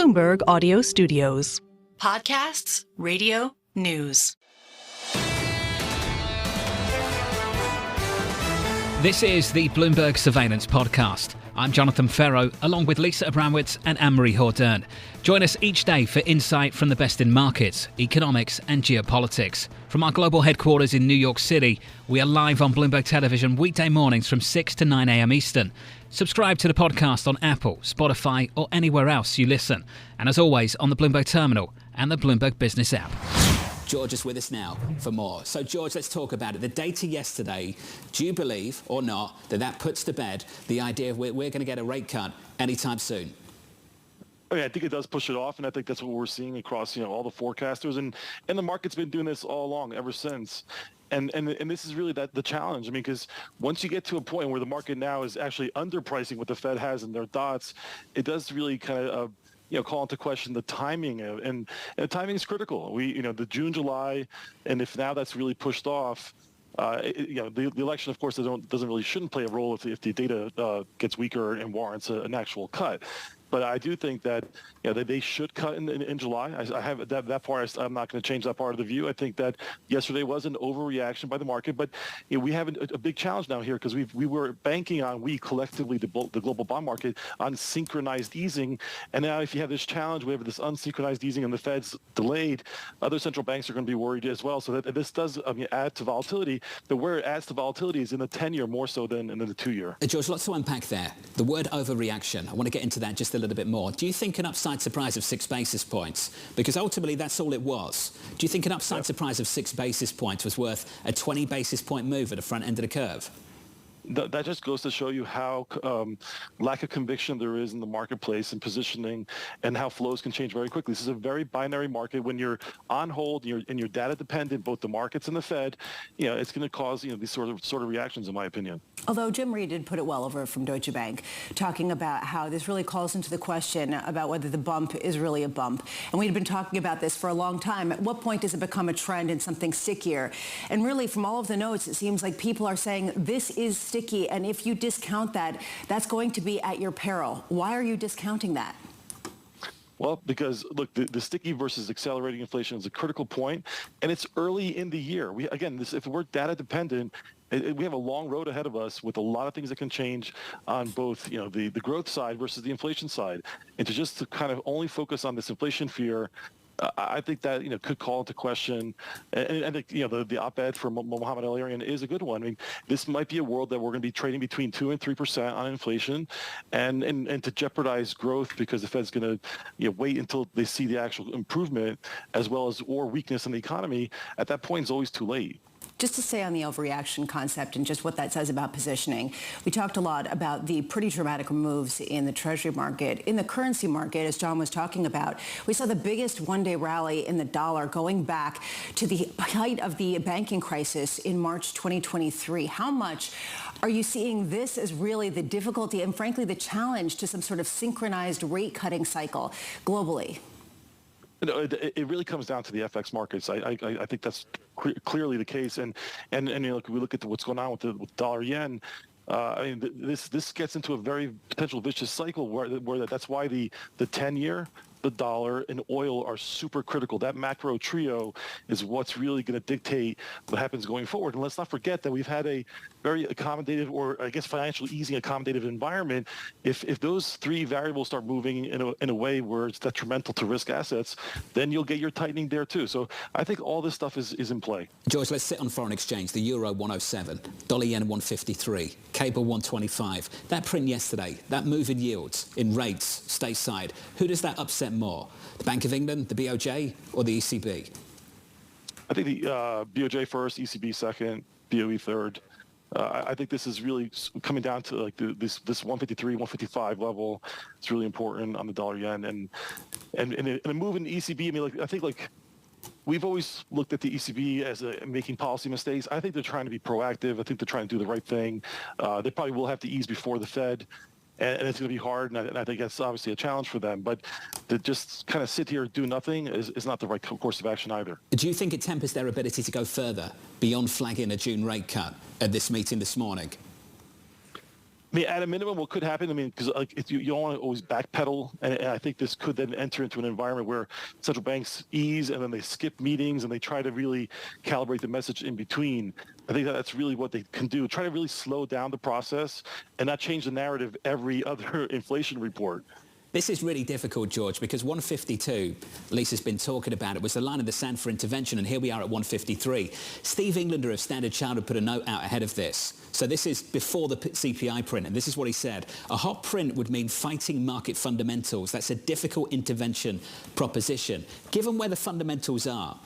Bloomberg Audio Studios. Podcasts, radio, news. This is the Bloomberg Surveillance Podcast. I'm Jon Ferro, along with Lisa Abramowicz and Anne-Marie Hordern. Join us each day for insight from the best in markets, economics and geopolitics. From our global headquarters in New York City, we are live on Bloomberg Television weekday mornings from 6 to 9 a.m. Eastern. Subscribe to the podcast on Apple, Spotify or anywhere else you listen. And as always, on the Bloomberg Terminal and the Bloomberg Business app. George is with us now for more. So, George, let's talk about it. The data yesterday, do you believe or not that puts to bed the idea of we're going to get a rate cut anytime soon? I think it does push it off, and I think that's what we're seeing across, all the forecasters, and the market's been doing this all along, ever since. And this is really the challenge. I mean, because once you get to a point where the market now is actually underpricing what the Fed has in their dots, it does really kind of call into question the timing and the timing is critical. The June, July, and if now that's really pushed off, the election, of course, shouldn't play a role if the data gets weaker and warrants an actual cut. But I do think that that they should cut in July. I have that part. I'm not going to change that part of the view. I think that yesterday was an overreaction by the market, but we have a big challenge now here because we were banking on collectively the global bond market on synchronized easing, and now if you have this challenge, we have this unsynchronized easing and the Fed's delayed. Other central banks are going to be worried as well. So that this does add to volatility. But where it adds to volatility is in the 10-year more so than in the 2-year. George, lots to unpack there. The word overreaction. I want to get into that just a little bit more. Do you think an upside surprise of 6 basis points, because ultimately that's all it was, do you think an upside surprise of 6 basis points was worth a 20 basis point move at the front end of the curve? That just goes to show you how lack of conviction there is in the marketplace and positioning, and how flows can change very quickly. This is a very binary market. When you're on hold and you're data dependent, both the markets and the Fed, it's going to cause these sort of reactions, in my opinion. Although Jim Reed did put it well over from Deutsche Bank, talking about how this really calls into the question about whether the bump is really a bump. And we've been talking about this for a long time. At what point does it become a trend and something stickier? And really, from all of the notes, it seems like people are saying this is sticky, and if you discount that, that's going to be at your peril. Why are you discounting that? Well, because, look, the sticky versus accelerating inflation is a critical point, and it's early in the year. If we're data dependent, we have a long road ahead of us with a lot of things that can change on both, the growth side versus the inflation side. And to kind of only focus on this inflation fear, I think that could call into question, and the op-ed from Mohamed El-Erian is a good one. I mean, this might be a world that we're going to be trading between 2 and 3% on inflation, and to jeopardize growth because the Fed's going to wait until they see the actual improvement as well as or weakness in the economy. At that point, it's always too late. Just to stay on the overreaction concept and just what that says about positioning, we talked a lot about the pretty dramatic moves in the Treasury market. In the currency market, as John was talking about, we saw the biggest one-day rally in the dollar going back to the height of the banking crisis in March 2023. How much are you seeing this as really the difficulty and, frankly, the challenge to some sort of synchronized rate-cutting cycle globally? It really comes down to the FX markets. I think that's clearly the case. And we look at what's going on with the dollar yen. This gets into a very potential vicious cycle where that's why the 10-year, the dollar, and oil are super critical. That macro trio is what's really going to dictate what happens going forward. And let's not forget that we've had a very accommodative, or I guess financially easy accommodative environment. If those 3 variables start moving in a way where it's detrimental to risk assets, then you'll get your tightening there too. So I think all this stuff is in play. George, let's sit on foreign exchange. The euro 107, dollar yen 153, cable 125. That print yesterday, that move in yields, in rates, stateside, who does that upset more? The Bank of England, the BOJ, or the ECB? I think the BOJ first, ECB second, BOE third. I think this is really coming down to this 153, 155 level. It's really important on the dollar yen, and a move in the ECB. I mean, I think we've always looked at the ECB as making policy mistakes. I think they're trying to be proactive. I think they're trying to do the right thing. They probably will have to ease before the Fed. And it's going to be hard, and I think that's obviously a challenge for them. But to just kind of sit here and do nothing is not the right course of action either. Do you think it tempers their ability to go further beyond flagging a June rate cut at this meeting this morning? I mean, at a minimum, what could happen, I mean, because you don't want to always backpedal, and I think this could then enter into an environment where central banks ease and then they skip meetings and they try to really calibrate the message in between. I think that's really what they can do, try to really slow down the process and not change the narrative every other inflation report. This is really difficult, George, because 152, Lisa's been talking about it, was the line in the sand for intervention, and here we are at 153. Steve Englander of Standard Chartered put a note out ahead of this. So this is before the CPI print, and this is what he said. A hot print would mean fighting market fundamentals. That's a difficult intervention proposition. Given where the fundamentals are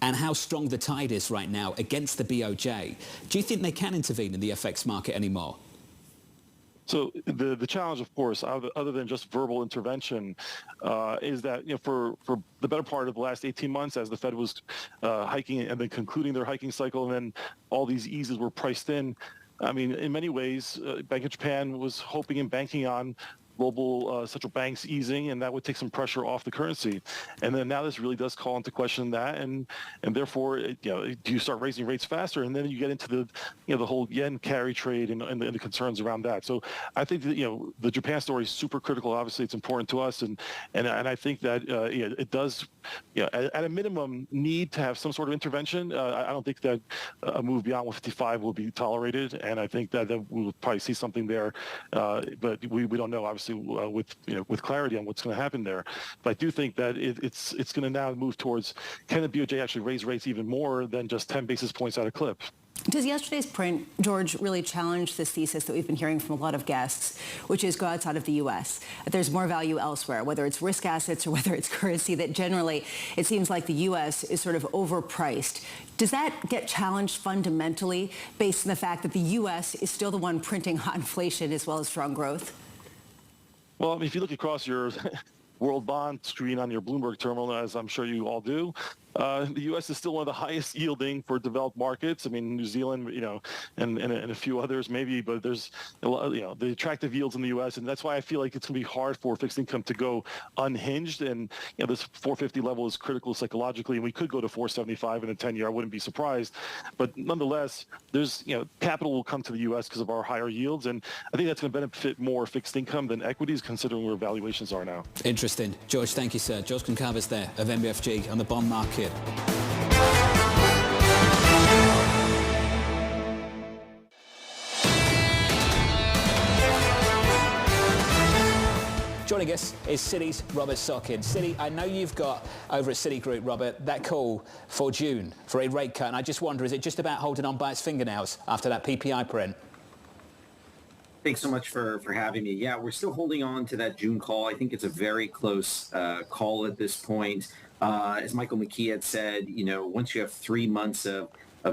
and how strong the tide is right now against the BOJ, do you think they can intervene in the FX market anymore? So the challenge, of course, other than just verbal intervention, is that for the better part of the last 18 months, as the Fed was hiking and then concluding their hiking cycle, and then all these eases were priced in. I mean, in many ways, Bank of Japan was hoping and banking on global central banks easing, and that would take some pressure off the currency. And then now this really does call into question that, and therefore, do you start raising rates faster? And then you get into the whole yen carry trade and the concerns around that. So I think that the Japan story is super critical. Obviously, it's important to us, and I think that it does, at a minimum, need to have some sort of intervention. I don't think that a move beyond 155 will be tolerated, and I think that we will probably see something there, but we don't know, obviously, with clarity on what's going to happen there. But I do think that it's going to now move towards, can the BOJ actually raise rates even more than just 10 basis points at a clip? Does yesterday's print, George, really challenge this thesis that we've been hearing from a lot of guests, which is go outside of the U.S., that there's more value elsewhere, whether it's risk assets or whether it's currency, that generally it seems like the U.S. is sort of overpriced? Does that get challenged fundamentally based on the fact that the U.S. is still the one printing hot inflation as well as strong growth? Well, I mean, if you look across your world bond screen on your Bloomberg terminal, as I'm sure you all do, the U.S. is still one of the highest yielding for developed markets. I mean, New Zealand, and a few others maybe, but there's a lot, the attractive yields in the U.S. And that's why I feel like it's going to be hard for fixed income to go unhinged. And, this 450 level is critical psychologically, and we could go to 475 in a 10-year. I wouldn't be surprised. But nonetheless, there's, capital will come to the U.S. because of our higher yields. And I think that's going to benefit more fixed income than equities, considering where valuations are now. Interesting. George, thank you, sir. George Goncalves there of MUFG on the bond market. Joining us is Citi's Robert Sockin. Citi, I know you've got over at Citigroup, Robert, that call for June for a rate cut, and I just wonder, is it just about holding on by its fingernails after that PPI print? Thanks so much for having me. Yeah, we're still holding on to that June call. I think it's a very close call at this point. As Michael McKee had said, once you have 3 months of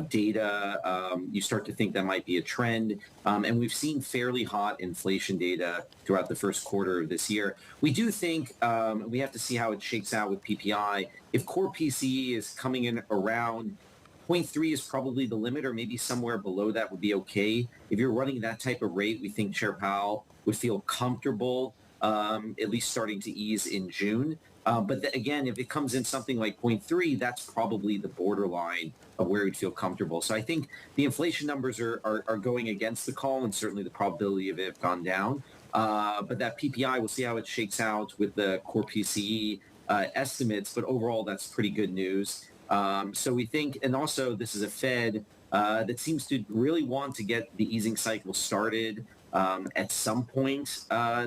data, you start to think that might be a trend. And we've seen fairly hot inflation data throughout the first quarter of this year. We do think we have to see how it shakes out with PPI. If core PCE is coming in around 0.3 is probably the limit, or maybe somewhere below that would be okay. If you're running that type of rate, we think Chair Powell would feel comfortable at least starting to ease in June. But again, if it comes in something like 0.3, that's probably the borderline of where we'd feel comfortable. So I think the inflation numbers are going against the call, and certainly the probability of it have gone down. But that PPI, we'll see how it shakes out with the core PCE estimates. But overall, that's pretty good news. So we think, and also this is a Fed that seems to really want to get the easing cycle started at some point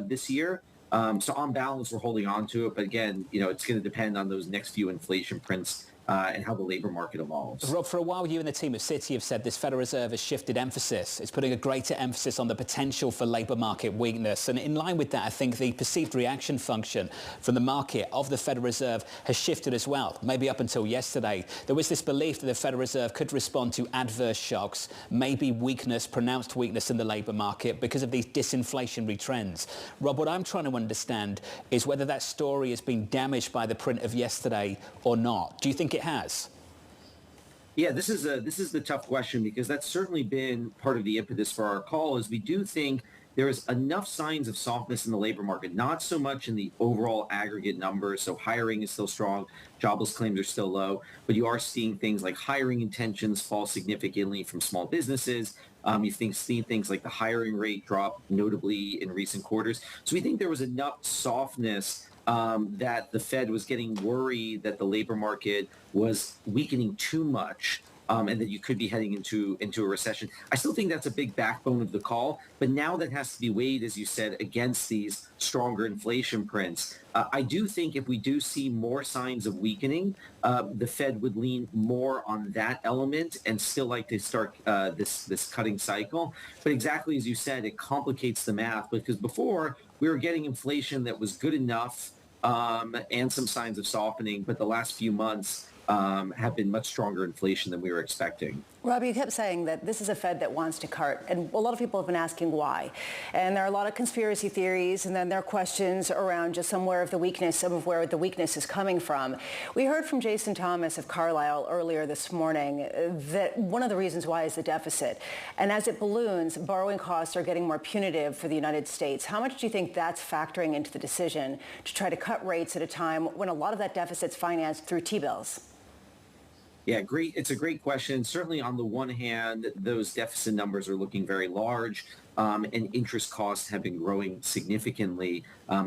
this year. So on balance, we're holding on to it. But again, it's going to depend on those next few inflation prints and how the labor market evolves. Rob, for a while, you and the team at Citi have said this Federal Reserve has shifted emphasis. It's putting a greater emphasis on the potential for labor market weakness. And in line with that, I think the perceived reaction function from the market of the Federal Reserve has shifted as well. Maybe up until yesterday, there was this belief that the Federal Reserve could respond to adverse shocks, maybe weakness, pronounced weakness in the labor market because of these disinflationary trends. Rob, what I'm trying to understand is whether that story has been damaged by the print of yesterday or not. Do you think it has? Yeah, this is the tough question, because that's certainly been part of the impetus for our call. Is we do think there is enough signs of softness in the labor market, not so much in the overall aggregate numbers. So hiring is still strong, jobless claims are still low, but you are seeing things like hiring intentions fall significantly from small businesses. You've seen things like the hiring rate drop notably in recent quarters. So we think there was enough softness that the Fed was getting worried that the labor market was weakening too much. And that you could be heading into a recession. I still think that's a big backbone of the call, but now that has to be weighed, as you said, against these stronger inflation prints. I do think if we do see more signs of weakening, the Fed would lean more on that element and still like to start this cutting cycle. But exactly as you said, it complicates the math because before we were getting inflation that was good enough and some signs of softening, but the last few months have been much stronger inflation than we were expecting. Rob, you kept saying that this is a Fed that wants to cut, and a lot of people have been asking why. And there are a lot of conspiracy theories, and then there are questions around just some of where the weakness is coming from. We heard from Jason Thomas of Carlyle earlier this morning that one of the reasons why is the deficit. And as it balloons, borrowing costs are getting more punitive for the United States. How much do you think that's factoring into the decision to try to cut rates at a time when a lot of that deficit's financed through T-bills? Yeah, great. It's a great question. Certainly, on the one hand, those deficit numbers are looking very large, and interest costs have been growing significantly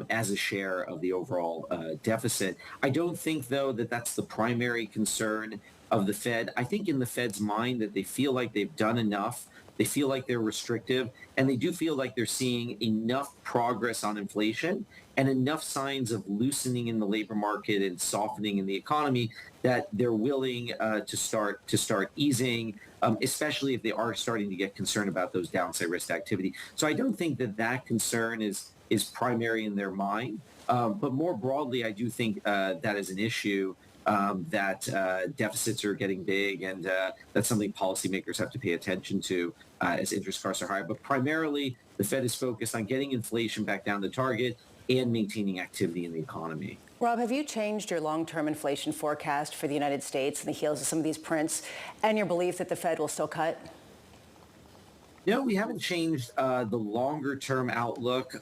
as a share of the overall deficit. I don't think, though, that that's the primary concern of the Fed. I think in the Fed's mind that they feel like they've done enough. They feel like they're restrictive, and they do feel like they're seeing enough progress on inflation and enough signs of loosening in the labor market and softening in the economy that they're willing to start easing, especially if they are starting to get concerned about those downside risk activity. So I don't think that concern is primary in their mind. But more broadly, I do think that is an issue. That deficits are getting big, and that's something policymakers have to pay attention to as interest costs are higher. But primarily, the Fed is focused on getting inflation back down to target and maintaining activity in the economy. Rob, have you changed your long-term inflation forecast for the United States in the heels of some of these prints and your belief that the Fed will still cut? No, we haven't changed the longer-term outlook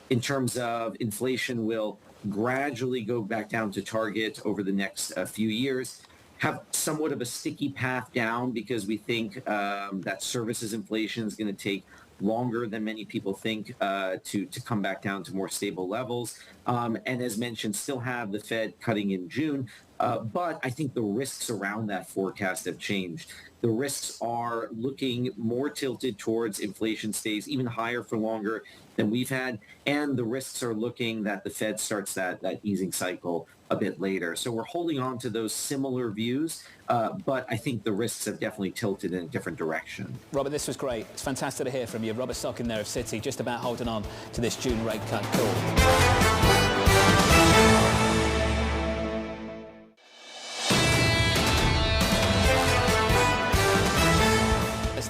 in terms of inflation will gradually go back down to target over the next few years, have somewhat of a sticky path down because we think that services inflation is going to take longer than many people think to come back down to more stable levels. And as mentioned, still have the Fed cutting in June. But I think the risks around that forecast have changed. The risks are looking more tilted towards inflation stays even higher for longer than we've had. And the risks are looking that the Fed starts that easing cycle a bit later. So we're holding on to those similar views, but I think the risks have definitely tilted in a different direction. Robert, this was great. It's fantastic to hear from you. Robert Sockin there of Citi, just about holding on to this June rate cut call.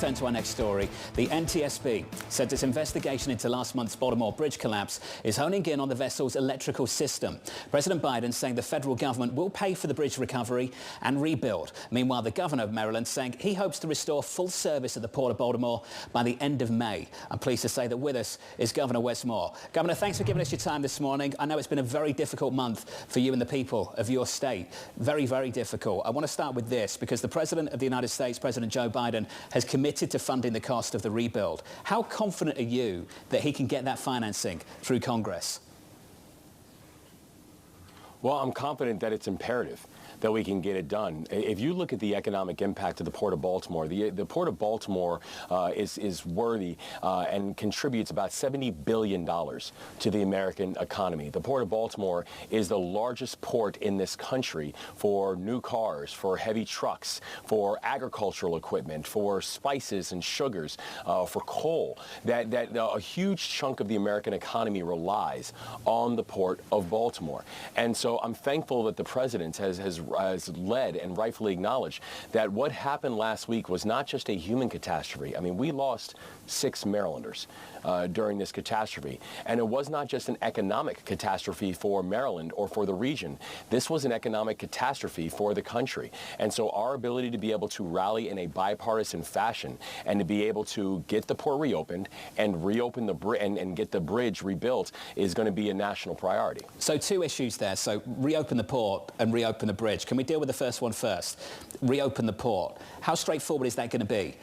Turn to our next story. The NTSB said its investigation into last month's Baltimore Bridge collapse is honing in on the vessel's electrical system. President Biden saying the federal government will pay for the bridge recovery and rebuild. Meanwhile, the governor of Maryland saying he hopes to restore full service at the Port of Baltimore by the end of May. I'm pleased to say that with us is Governor Wes Moore. Governor, thanks for giving us your time this morning. I know it's been a very difficult month for you and the people of your state. Very, very difficult. I want to start with this because the President of the United States, President Joe Biden, has committed to funding the cost of the rebuild. How confident are you that he can get that financing through Congress? Well, I'm confident that it's imperative that we can get it done. If you look at the economic impact of the Port of Baltimore, the Port of Baltimore is worthy and contributes about $70 billion to the American economy. The Port of Baltimore is the largest port in this country for new cars, for heavy trucks, for agricultural equipment, for spices and sugars, for coal. That a huge chunk of the American economy relies on the Port of Baltimore. And so I'm thankful that the President has led and rightfully acknowledged that what happened last week was not just a human catastrophe. I mean, we lost 6 Marylanders during this catastrophe. And it was not just an economic catastrophe for Maryland or for the region. This was an economic catastrophe for the country. And so our ability to be able to rally in a bipartisan fashion and to be able to get the port reopened and reopen the and get the bridge rebuilt is going to be a national priority. So 2 issues there. So reopen the port and reopen the bridge. Can we deal with the first one first? Reopen the port. How straightforward is that going to be?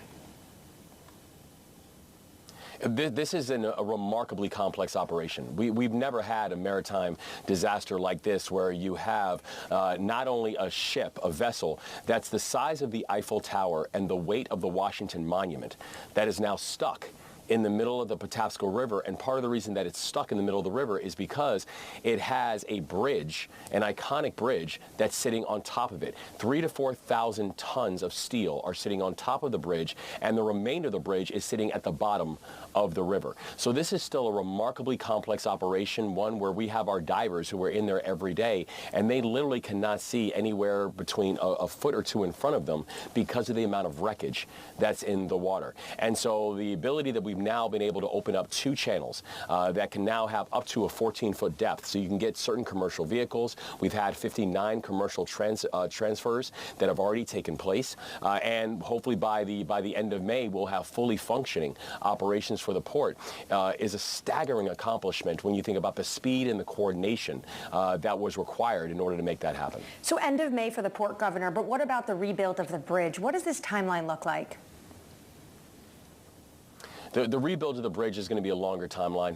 This is a remarkably complex operation. We've never had a maritime disaster like this where you have not only a ship, a vessel, that's the size of the Eiffel Tower and the weight of the Washington Monument that is now stuck in the middle of the Patapsco River, and part of the reason that it's stuck in the middle of the river is because it has a bridge, an iconic bridge, that's sitting on top of it. 3,000 to 4,000 tons of steel are sitting on top of the bridge, and the remainder of the bridge is sitting at the bottom of the river. So this is still a remarkably complex operation, one where we have our divers who are in there every day, and they literally cannot see anywhere between a foot or two in front of them because of the amount of wreckage that's in the water. And so the ability that we've now been able to open up 2 channels that can now have up to a 14-foot depth, so you can get certain commercial vehicles. We've had 59 commercial transfers that have already taken place, and hopefully by the end of May, we'll have fully functioning operations for the port. Is a staggering accomplishment when you think about the speed and the coordination that was required in order to make that happen. So end of May for the port, Governor, but what about the rebuild of the bridge? What does this timeline look like? The rebuild of the bridge is going to be a longer timeline.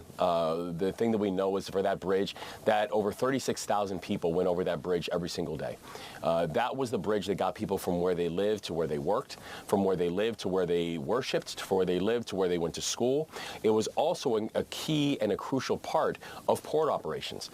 The thing that we know is for that bridge that over 36,000 people went over that bridge every single day. That was the bridge that got people from where they lived to where they worked, from where they lived to where they worshipped, to where they lived to where they went to school. It was also a key and a crucial part of port operations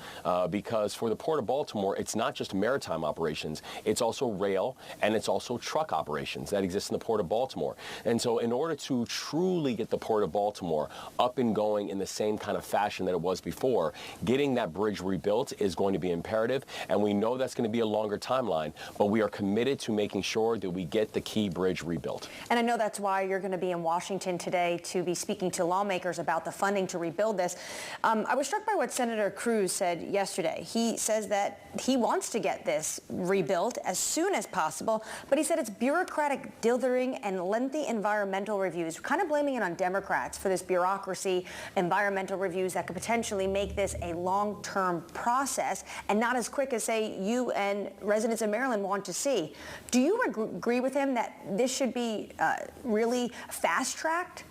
because for the Port of Baltimore, it's not just maritime operations, it's also rail and it's also truck operations that exist in the Port of Baltimore. And so in order to truly get the Port of Baltimore up and going in the same kind of fashion that it was before, getting that bridge rebuilt is going to be imperative, and we know that's going to be a longer timeline, but we are committed to making sure that we get the key bridge rebuilt. And I know that's why you're going to be in Washington today to be speaking to lawmakers about the funding to rebuild this. I was struck by what Senator Cruz said yesterday. He says that he wants to get this rebuilt as soon as possible, but he said it's bureaucratic dithering and lengthy environmental reviews, kind of blaming it on Democrats for this bureaucracy, environmental reviews that could potentially make this a long-term process and not as quick as, say, you and residents of Maryland want to see. Do you agree with him that this should be really fast-tracked?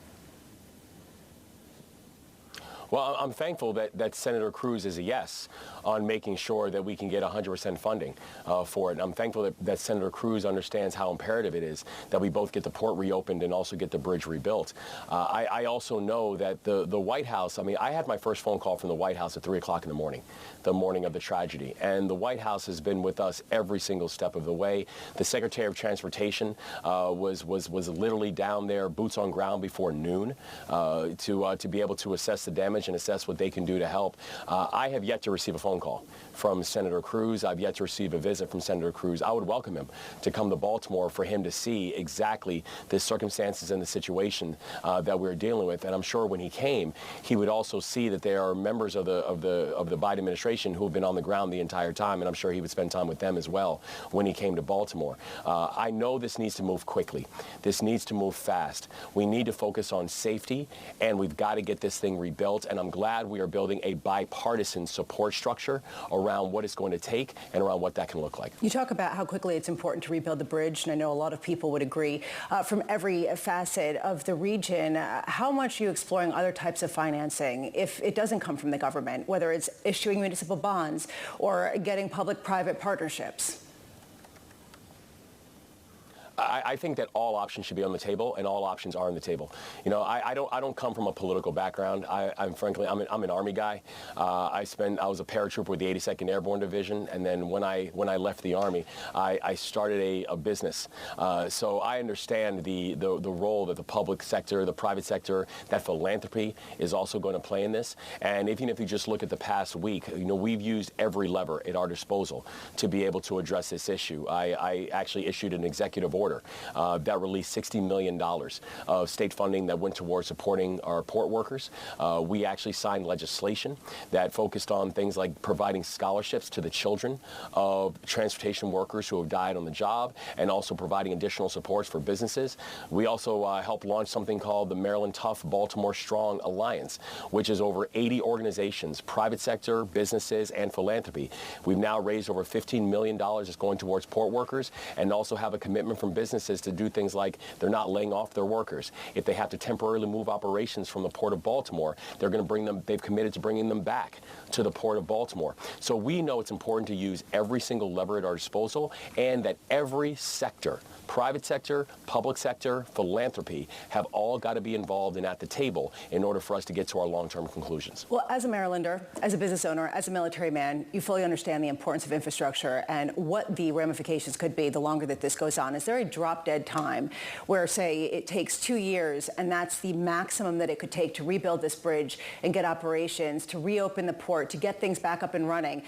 Well, I'm thankful that Senator Cruz is a yes on making sure that we can get 100% funding for it. And I'm thankful that Senator Cruz understands how imperative it is that we both get the port reopened and also get the bridge rebuilt. I also know that the White House, I had my first phone call from the White House at 3 o'clock in the morning of the tragedy. And the White House has been with us every single step of the way. The Secretary of Transportation was literally down there, boots on ground before noon to be able to assess the damage and assess what they can do to help. I have yet to receive a phone call from Senator Cruz. I've yet to receive a visit from Senator Cruz. I would welcome him to come to Baltimore for him to see exactly the circumstances and the situation that we're dealing with. And I'm sure when he came, he would also see that there are members of the Biden administration who have been on the ground the entire time, and I'm sure he would spend time with them as well when he came to Baltimore. I know this needs to move quickly. This needs to move fast. We need to focus on safety, and we've got to get this thing rebuilt. And I'm glad we are building a bipartisan support structure around what it's going to take and around what that can look like. You talk about how quickly it's important to rebuild the bridge, and I know a lot of people would agree from every facet of the region. How much are you exploring other types of financing if it doesn't come from the government, whether it's issuing municipal bonds or getting public-private partnerships? I think that all options should be on the table, and all options are on the table. You know, I don't come from a political background. I'm an Army guy. I was a paratrooper with the 82nd Airborne Division, and then when I left the Army, I started a business. So I understand the role that the public sector, the private sector, that philanthropy is also going to play in this. And even if you just look at the past week, you know, we've used every lever at our disposal to be able to address this issue. I actually issued an executive order that released $60 million of state funding that went towards supporting our port workers. We actually signed legislation that focused on things like providing scholarships to the children of transportation workers who have died on the job, and also providing additional supports for businesses. We also helped launch something called the Maryland Tough Baltimore Strong Alliance, which is over 80 organizations, private sector, businesses, and philanthropy. We've now raised over $15 million that's going towards port workers, and also have a commitment from businesses to do things like they're not laying off their workers. If they have to temporarily move operations from the Port of Baltimore, they've committed to bringing them back to the Port of Baltimore. So we know it's important to use every single lever at our disposal, and that every sector, private sector, public sector, philanthropy, have all got to be involved and at the table in order for us to get to our long-term conclusions. Well, as a Marylander, as a business owner, as a military man, you fully understand the importance of infrastructure and what the ramifications could be the longer that this goes on. Is there a drop-dead time where, say, it takes 2 years and that's the maximum that it could take to rebuild this bridge and get operations, to reopen the port, to get things back up and running,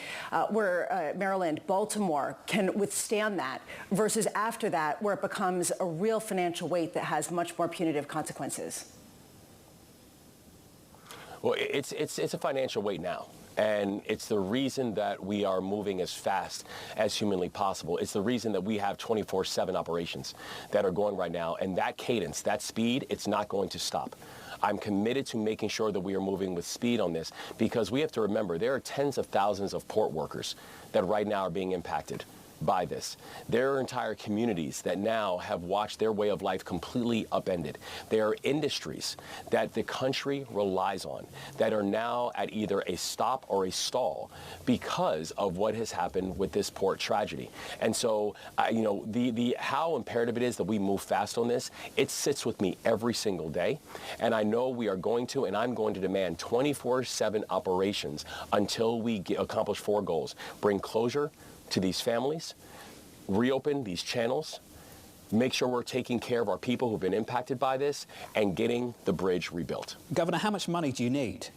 where Maryland, Baltimore can withstand that, versus after that, where it becomes a real financial weight that has much more punitive consequences? Well, it's a financial weight now. And it's the reason that we are moving as fast as humanly possible. It's the reason that we have 24/7 operations that are going right now. And that cadence, that speed, it's not going to stop. I'm committed to making sure that we are moving with speed on this, because we have to remember there are tens of thousands of port workers that right now are being impacted by this. There are entire communities that now have watched their way of life completely upended. There are industries that the country relies on that are now at either a stop or a stall because of what has happened with this port tragedy. And so, the how imperative it is that we move fast on this, it sits with me every single day. And I know we are going to, and I'm going to demand 24/7 operations until we accomplish 4 goals. Bring closure to these families, reopen these channels, make sure we're taking care of our people who've been impacted by this, and getting the bridge rebuilt. Governor, how much money do you need?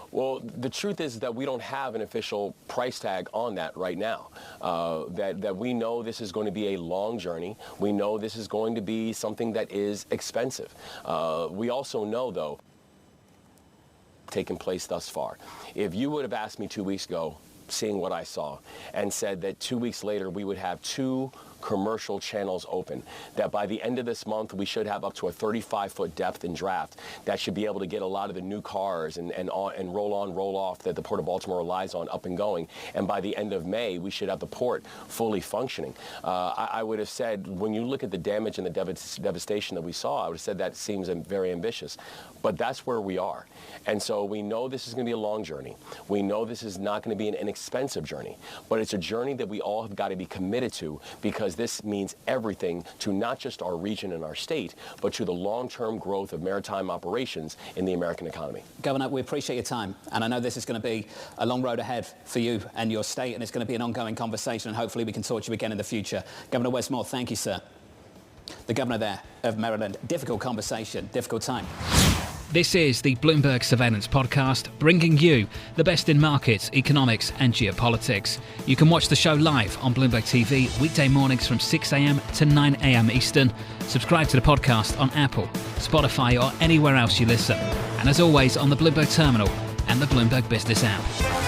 Well, the truth is that we don't have an official price tag on that right now. That we know this is going to be a long journey. We know this is going to be something that is expensive. We also know, though, taken place thus far. If you would have asked me 2 weeks ago, seeing what I saw, and said that 2 weeks later we would have 2 commercial channels open, that by the end of this month we should have up to a 35-foot depth in draft that should be able to get a lot of the new cars and roll on, roll off that the Port of Baltimore relies on up and going, and by the end of May we should have the port fully functioning. I would have said, when you look at the damage and the devastation that we saw, I would have said that seems very ambitious, but that's where we are. And so we know this is going to be a long journey. We know this is not going to be an inexpensive journey, but it's a journey that we all have got to be committed to, because this means everything to not just our region and our state, but to the long-term growth of maritime operations in the American economy. Governor, we appreciate your time, and I know this is going to be a long road ahead for you and your state, and it's going to be an ongoing conversation, and hopefully we can talk to you again in the future. Governor Wes Moore, thank you, sir. The governor there of Maryland. Difficult conversation, difficult time. This is the Bloomberg Surveillance Podcast, bringing you the best in markets, economics and geopolitics. You can watch the show live on Bloomberg TV weekday mornings from 6 a.m. to 9 a.m. Eastern. Subscribe to the podcast on Apple, Spotify or anywhere else you listen. And as always, on the Bloomberg Terminal and the Bloomberg Business app.